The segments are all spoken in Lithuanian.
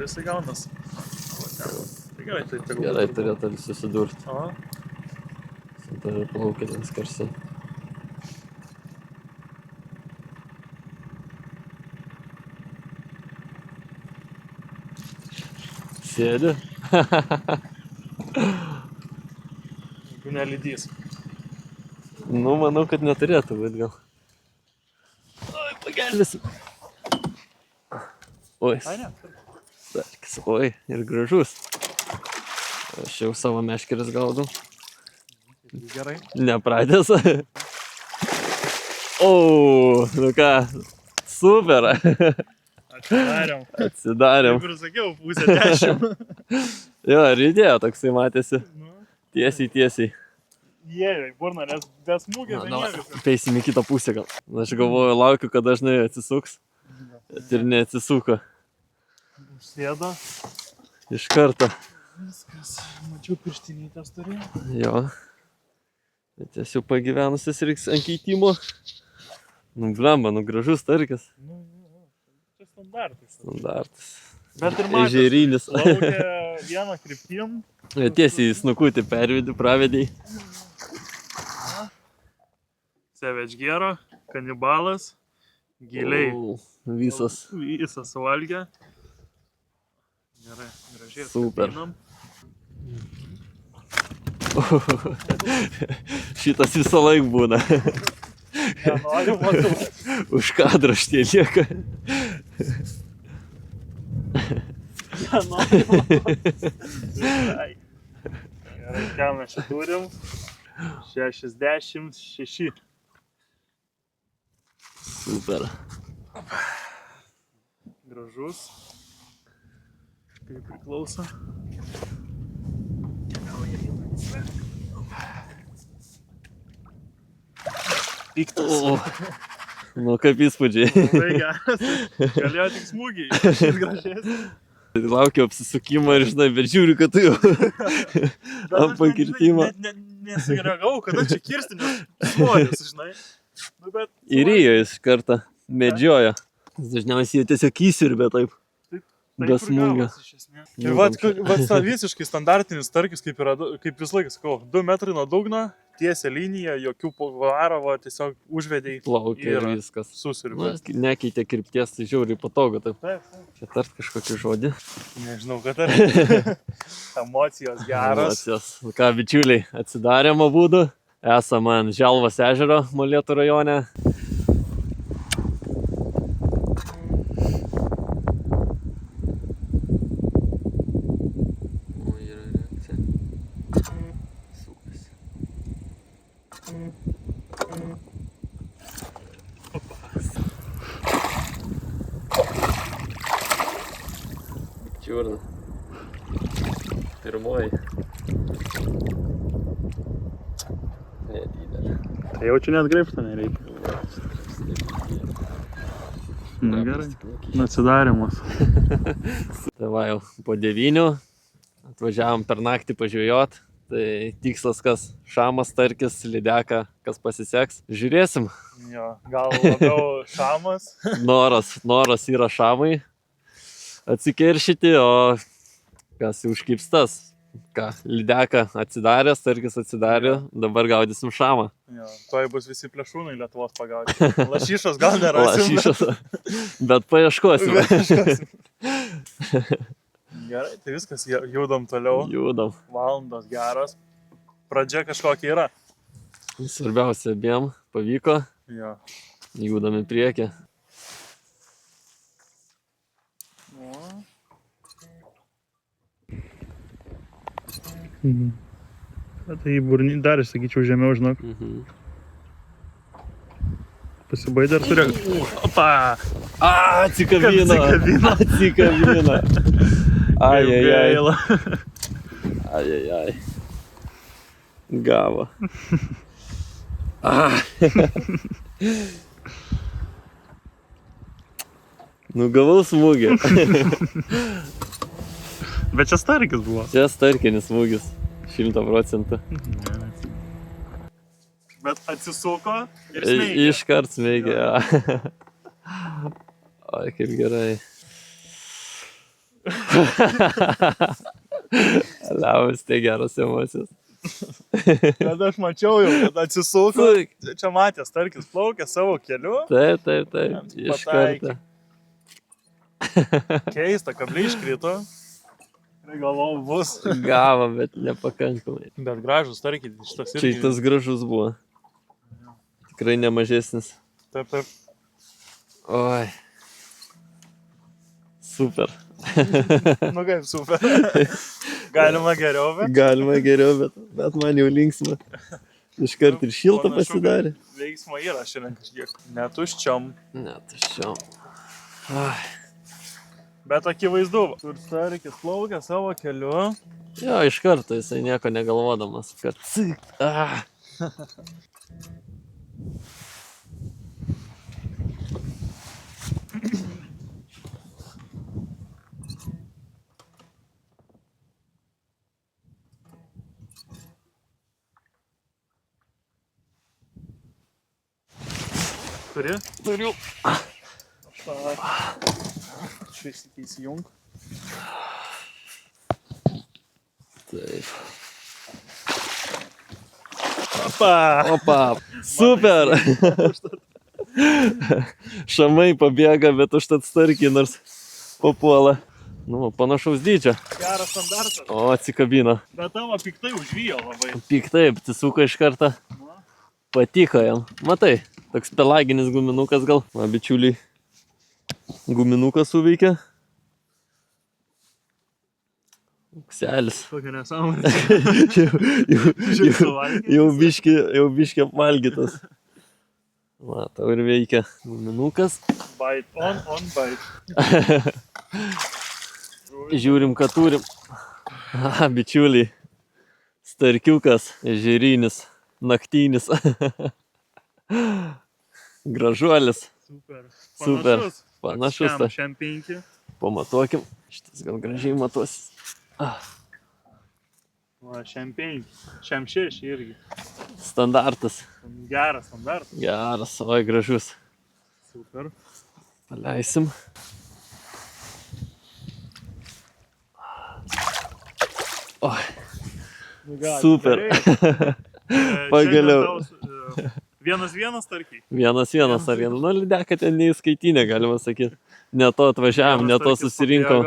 ir jisai gaunas. Tai gerai, tai tegul. Gerai turėtų susidurti. O, Tai plaukia ten skarsiai. Sėdi. jeigu nelydys. Nu, manau, kad neturėtų būti gal. Oi, pagelbėsim. Oi, Ai, ne. starkis. Oi, ir gražus. Aš jau savo meškeris gaudau. Gerai. Nepradės. O, nu ką, super. Atsidarėm. Atsidarėm. Kaip ir sakiau, 9:30. Jo, ir idėja toksai matėsi. Nu, Tiesiai. jėvai, burna, nes be smūgio Na, vienievis. peisim į kitą pusę gal. Aš galvoju, laukiu, kad dažnai atsisuks. Ir neatsisuko. Sėdo. Iš karto. Viskas. Mačiau pirštinytės turėjau. Jo. Bet jas jau pagyvenusias reiks ant keitimo. Nu, blemba, nu gražus starkis. Nu, čia standartas. Standartas. Bet ir matęs. Ežerinis. Laukia vieną kryptim. Tiesiai į snukutį pravedei. Sevečgero, kanibalas. Giliai. O, visas. Visas suvalgė. Gerai, gražiai. Super. apkabinam. Šitas visą laik būna. Nenoriu matau. Už kadro šitie lieka. Nenoriu matau. Gerai, ką mes čia turim? 66. Super. Gražus. Kaip priklauso. Piktas. O, nu kaip įspūdžiai. Labai geras. Galėjo tik smūgiai. Šis gražesnis. Laukiu apsisukimo ir žinai, bet žiūriu, kad tu jau ant pakirtimo. Nesireagau, kada čia kirsti, nes svoris, žinai. Nu, bet... Įrijo jis kartą, medžiojo. Dažniausiai jie tiesiog įsirbė taip. Be smūgio. Ir vat visiškai standartinis starkis, kaip vis laikas, sakau, 2 metrai nuo dugno, tiesia linija, jokių povaro, tiesiog užvedėjai Plaukia ir viskas. susiribė. Nekeitė krypties, tai žiauriai patogu taip. Taip. Čia tart kažkokį žodį. Nežinau, kad ar emocijos geros. Emocijos. Nu ką, bičiuliai, atsidarėm abudu. Esam ant Želvos ežero Molėtų rajone. Čiurna. Pirmoji. Nedidelė. Tai jau čia net greipto nereikia. Na gerai. Atsidarėmas. Tai va jau po 9 atvažiavom per naktį pažvejot. Tai tikslas kas šamas, starkis, lydeka, kas pasiseks. Žiūrėsim. Jo, gal labiau šamas. Noras yra šamai atsikeršyti, o kas užkips tas. Ką, lydeka atsidarė, starkis atsidarė, dabar gaudysim šamą. Jo, tuoj bus visi plėšrūnai Lietuvos pagauti. Lašišos gal nerasim. Bet paieškosim. Gerai, tai viskas, judam toliau. Judam. Valandos geros. Pradžia kažkokia yra. Svarbiausia, abiem pavyko. Jo. Judam į priekį. Bet tai burny dar, sakyčiau, žemiau, žinok. Pasibaidė ar turėjo. Opa! Atsikabino. Ajajai. Ajajai. Gavo. Nu, gavau smūgį. Bet čia starkis buvo. Čia starkinis smūgis. 100%. Bet atsisuko ir smeigė. Iškart smeigė. Oi, kaip gerai. Liaus, tai geros emocijos. Kad aš mačiau jau, kad atsisuko. Čia matė, starkis plaukė savo keliu. Taip, iš karto. Keista, kabliai iškrito. Galvau bus. Gavo, bet nepakankamai. Bet gražus, starkis, šitas irgi. Čia tas gražus buvo. Tikrai nemažesnis. Taip. Oi. Super. Nu kaip super. Galima geriau, bet. Galima geriau, bet man jau linksma. Iškart ir šilta pasidarė. Veiksmo yra šiandien kažkiek. Netuščiom. Ai. Bet akivaizdu, kur starkis plaukia savo keliu. Jo, iš karto jisai nieko negalvodamas. Kad cik. Turi? Turiu. Šis įsijung. Taip. Opa! Super! Šamai pabėga, bet užtat starkį nors papuola. Nu, panašaus dydžio. Geras standartas. O, atsikabino. Bet tavo piktai užvijo labai. Piktai, apsisuko iš karto. Patiko jam. Matai, toks pelaginis guminukas gal. Man bičiuliai, guminukas suveikia. Ukselis. Kokia nesąmonė. jau biški apvalgytas. Matau ir veikia guminukas. Bite on bite. Žiūrim, ką turim. Bičiuliai, starkiukas, ežerinis, naktinis. Gražuolis. Super. Panašus. Šiam 5. Pamatuokim. Šitas gal gražiai matuosis. Va, šiam 5. Šiam 6 irgi. Standartas. Geras standartas. Geras, oi gražus. Super. Paleisim. Oi. Super. Pagaliau. 1-1 starkiai. 1-1 ar 1. Nu, lydeka ten neįskaitinė, galima sakyti. Ne to atvažiavam, ne to susirinkom.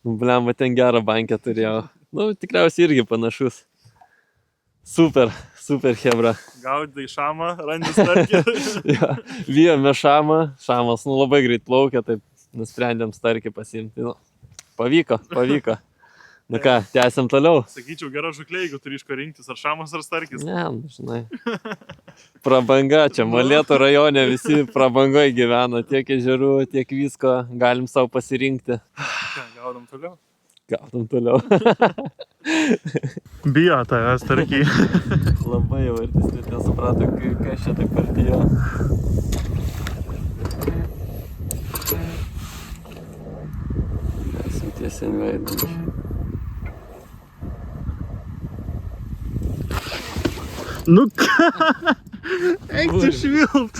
Blemba, ten gerą bankę turėjau. Nu, tikriausiai irgi panašus. Super hebra. Gaudai šamą, randi starkį. Ja, vijome šamą. Šamas, nu, labai greit plaukia, taip nusprendėm starkį pasiimti. Nu, pavyko. Nu ką, tęsiam toliau. Sakyčiau, gera žuklė, jeigu turi iš ko rinktis, ar šamas, ar starkis. Ne, žinai. Prabanga, čia Molėtų rajone visi prabangoje gyvena, tiek ežerų, tiek visko, galim savo pasirinkti. Ką, gaudam toliau? Gaudam toliau. Bijo tave, starkiai. Labai jau artis, net nesuprato, kas čia taip artijo. Esu tiesiai veidą. Nu ką? Eik tu švilt.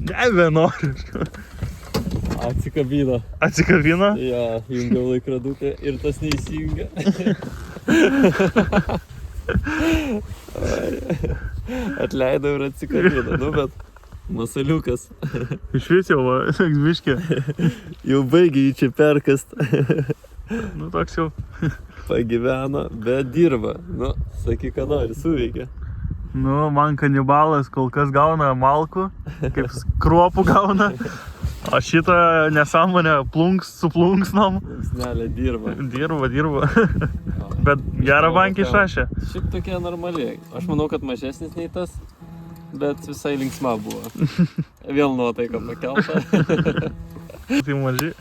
Nebenoriu. Atsikabino. Atsikabino? Jo, jungiau laikroduką ir tas neįsijungia. Atleidau ir atsikabino, nu bet masaliukas. Iš vis jau, biškė. Jau baigė jį čia perkast. Nu toks jau. Pagyveno, bet dirba. Nu, sakyk, ką nori, suveikia. Nu, man kanibalas kol kas gauna malkų, kaip kruopų gauna. O šitą nesąmonę su plunksnom. Snelė dirba. Dirba. Bet gerą bankį išrašė. Šiaip tokia normaliai. Aš manau, kad mažesnis nei tas, bet visai linksma buvo. Vėl nuotaika pakelta. Tai maži.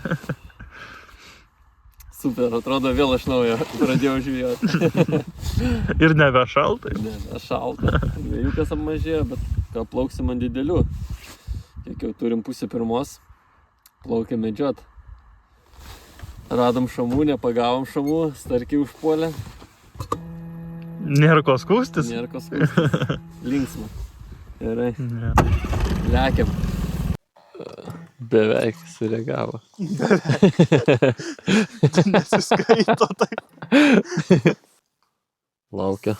Super, atrodo vėl aš naujo pradėjau žvejoti. Ir nebe šaltai? Nebe šalta. Dviejukas apmažėjo, bet ką plauksim ant didelių. Kiek jau turim 2:30, plaukiam medžiot. Radom šamų, nepagavom šamų, starkiai užpuolė. Nėra ko skūstis? Nėra ko skūstis. Linksma. Gerai. Lekiam. Beveik sureagavo. Nesiskaito taip. Laukia.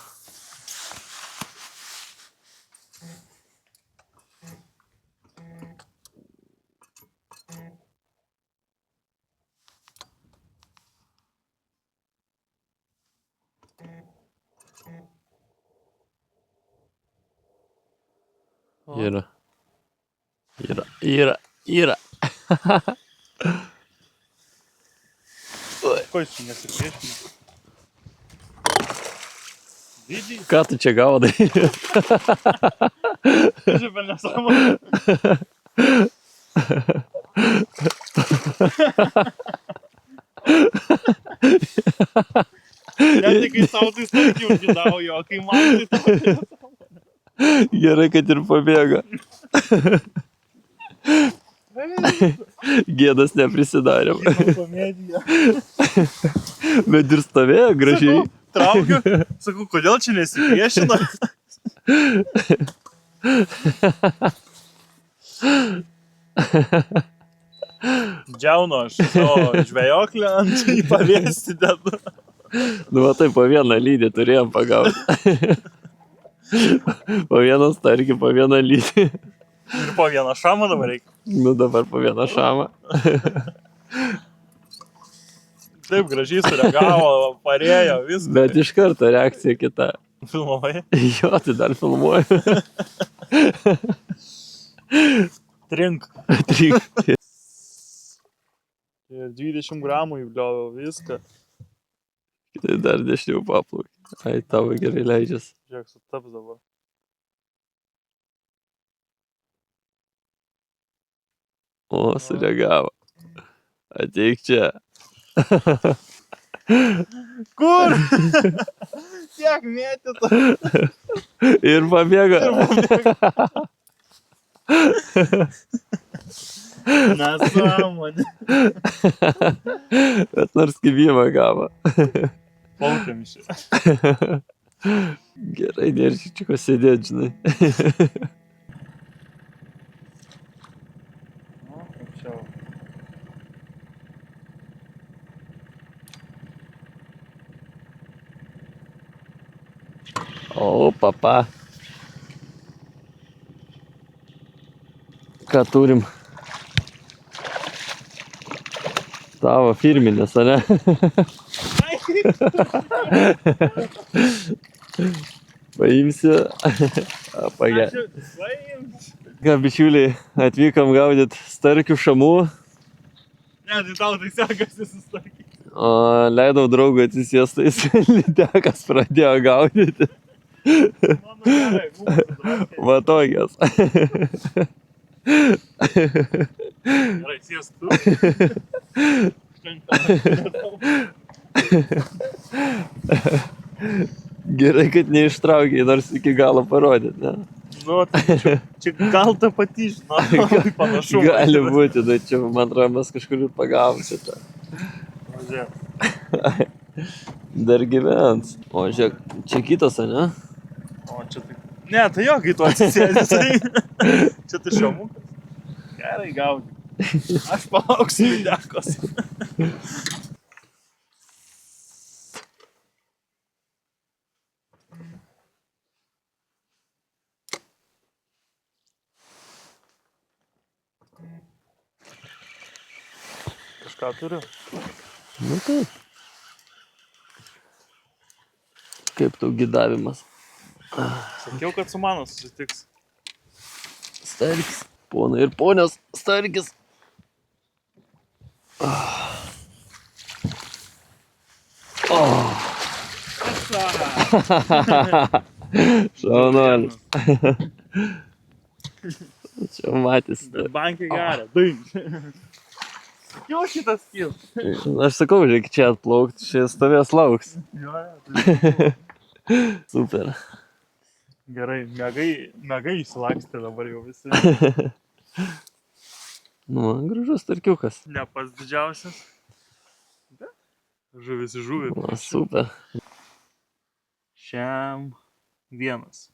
Yra. Ko jis čia nesipriešina? Didžiai. Ką tu čia gaudai? Žiūrėjau, per nesąmonę. Ne tik kai savo tai starkių užgidauju, o kai man tai tavo. Gerai, kad ir pabėgo. Gėdas neprisidarėm. Komedija. Bet ir stovėjo gražiai. Traukiu, sakau, kodėl čia nesipriešina? Džiauno aš savo žvejoklę ant į pavėstį dedu. Nu, va taip, po vieną lydį turėjom pagauti. Po vieną starkį, po vieną lydį. Ir po vieną šamą dabar reikia. Nu, dabar po vieną šamą. Taip gražiai sureagavo, parėjo, viską. Bet iš karto reakcija kita. Filmuoji? Jo, tai dar filmuoju. Trink. Trink. Ir 20 gramų įbliovau viską. Tai dar dešiniau paplaukį. Ai, tavo gerai leidžias. Žiūrėk, sutaps dabar. O, sureagavo. Ateik čia. Kur? Tiek mėtyta. Ir pabėgo. Nesąmonė. Bet nors kibimą gavo. Plaukiam iš čia. Gerai, nėrčičiko sėdėt, žinai. O, papa. Ką turim? Tavo firminės, ane? Paimsiu. Pagė. Ką, bičiuliai, atvykom gaudyt starkių šamų. Ne, tai tau tai sekasi sustakyti. O leidau draugui atsisėstais, lydekas pradėjo gaudyti. Mano gerai, mūsų. Va tokias. Gerai, sėsk tu. Gerai, kad neištraukiai, nors iki galo parodėt, ne? Nu, tai čia gal ta pati, žinau, panašu. Gali būti, tai čia, man atrodo, mes kažkur ir pagavom šitą. Žiūrėk. Dar gyvens. O, žiūrėk, čia kitas, ane? O, čia tai... Ne, tai jo, kai tu atsisėdi, tai... Čia tai šamukas. Gerai gaudi. Aš palauksiu lydekos. Kažką turiu? Nu taip. Kaip tau gidavimas? Sakiau, kad su mano susitiks. Starkis. Ponai ir ponios, starkis. Šaunuolis. Čia matys. Bet bankė geria. Dain. Jau šitas kil. Aš sakau, reikia čia atplaukti, čia stovės lauks. Jo, Super. Gerai, mėgai įsilakstė dabar jau visi. Nu, man gražus starkiukas. Ne pats didžiausias. Bet žuvis į žuvį. O, super. Šiam vienas.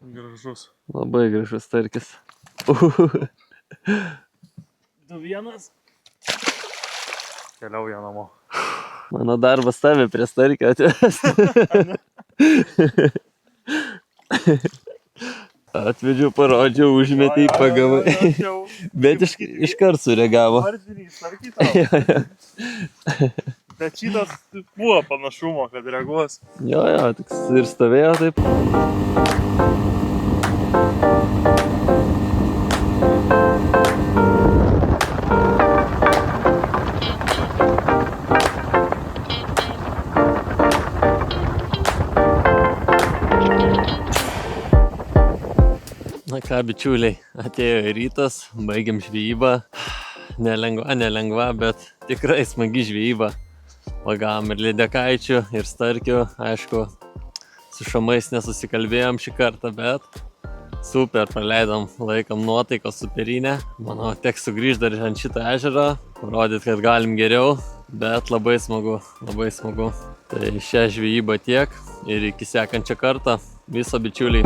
Gražus. Labai gražus starkis. 2-1. Keliauja namo. Mano darbas tave prie starkio atvesti. Atvedžiau, parodžiau, užmetė, pagavai. Bet iškart sureagavo. Bet šitas buvo panašumo, kad reaguos. Jo, tik ir stovėjo taip. Na ką, bičiuliai, atėjo rytas, baigiam žvejybą. Nelengva, bet tikrai smagi žvejyba. Pagavom ir lydekaičių, ir starkių. Aišku, su šamais nesusikalbėjom šį kartą, bet super, praleidom laikom nuotaikos superinę. Manau, teks sugrįžt dar ant šitą ežerą, parodyt, kad galim geriau, bet labai smagu. Tai šią žvejybą tiek ir iki sekančio karto. Viso, bičiuliai.